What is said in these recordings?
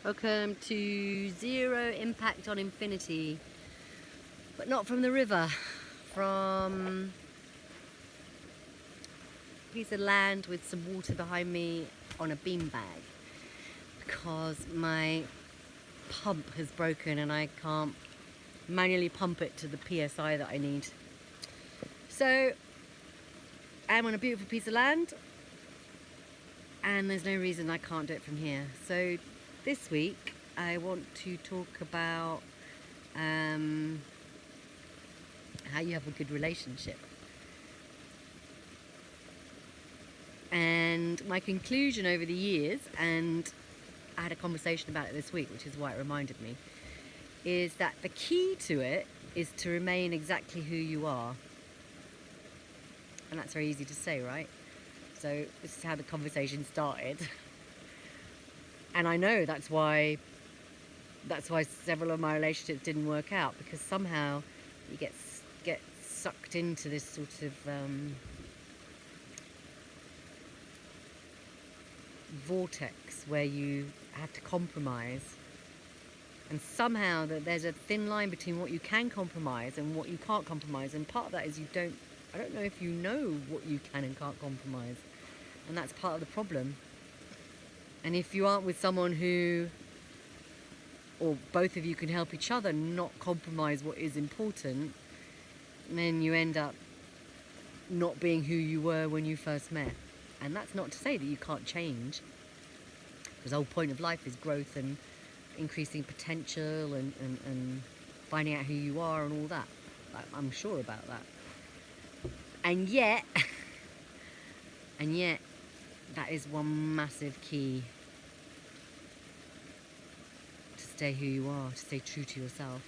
Welcome to Zero Impact on Infinity, but not from the river, from a piece of land with some water behind me on a beanbag, because my pump has broken and I can't manually pump it to the PSI that I need. So I'm on a beautiful piece of land and there's no reason I can't do it from here. So this week I want to talk about how you have a good relationship. And my conclusion over the years, and I had a conversation about it this week, which is why it reminded me, is that the key to it is to remain exactly who you are. And that's very easy to say, right? So this is how the conversation started. And I know that's why several of my relationships didn't work out, because somehow you get sucked into this sort of vortex where you have to compromise, and somehow there's a thin line between what you can compromise and what you can't compromise, and part of that is I don't know if you know what you can and can't compromise, and that's part of the problem. And if you aren't with someone who, or both of you, can help each other not compromise what is important, then you end up not being who you were when you first met. And that's not to say that you can't change, because the whole point of life is growth and increasing potential and finding out who you are and all that. I'm sure about that. And yet, that is one massive key to stay who you are, to stay true to yourself.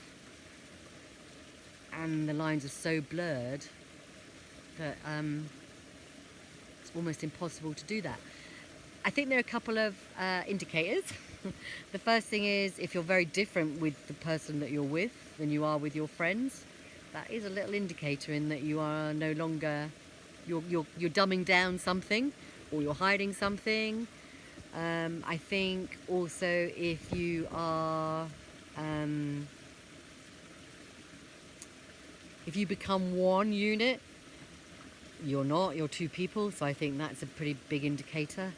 And the lines are so blurred that it's almost impossible to do that. I think there are a couple of indicators. The first thing is, if you're very different with the person that you're with than you are with your friends, that is a little indicator in that you are no longer, you're dumbing down something, or you're hiding something. I think also if you are, if you become one unit, you're not, you're two people, so I think that's a pretty big indicator.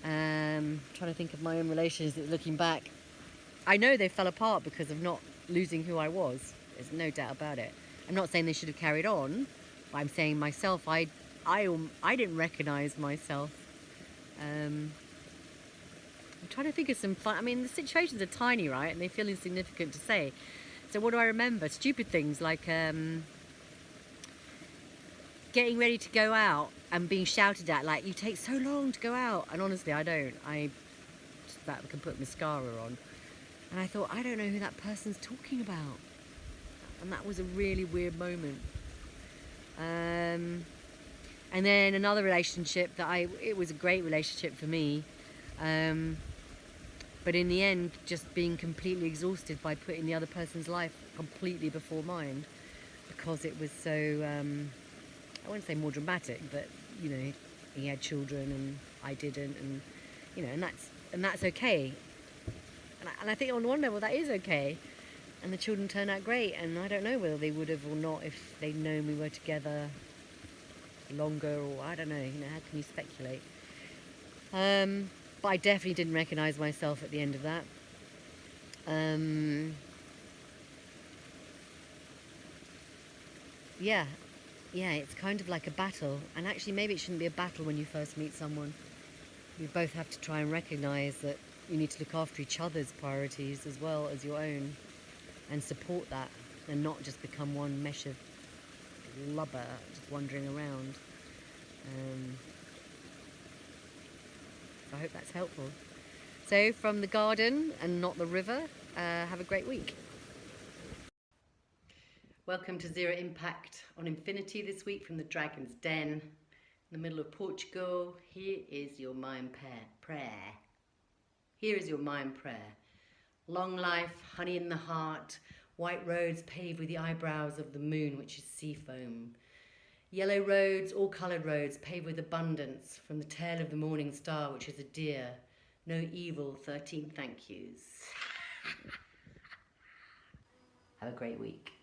Trying to think of my own relationships looking back. I know they fell apart because of not losing who I was. There's no doubt about it. I'm not saying they should have carried on, but I'm saying myself, I didn't recognize myself. I'm trying to think of some fun. I mean, the situations are tiny, right? And they feel insignificant to say. So what do I remember? Stupid things like getting ready to go out and being shouted at, like, you take so long to go out. And honestly, I don't. I just about can put mascara on. And I thought, I don't know who that person's talking about. And that was a really weird moment. And then another relationship it was a great relationship for me. But in the end, just being completely exhausted by putting the other person's life completely before mine, because it was so, I wouldn't say more dramatic, but, you know, he had children and I didn't, and, you know, and that's okay. And I think on one level that is okay. And the children turned out great, and I don't know whether they would have or not if they'd known we were together longer, or I don't know, you know, how can you speculate? But I definitely didn't recognise myself at the end of that. Yeah, it's kind of like a battle, and actually maybe it shouldn't be a battle when you first meet someone. You both have to try and recognise that you need to look after each other's priorities as well as your own, and support that, and not just become one mesh of blubber just wandering around. So I hope that's helpful. So from the garden and not the river, have a great week. Welcome to Zero Impact on Infinity this week from the Dragon's Den in the middle of Portugal. Here is your mind prayer. Here is your mind prayer. Long life, honey in the heart, white roads paved with the eyebrows of the moon, which is sea foam. Yellow roads, all coloured roads, paved with abundance from the tail of the morning star, which is a deer. No evil, 13 thank yous. Have a great week.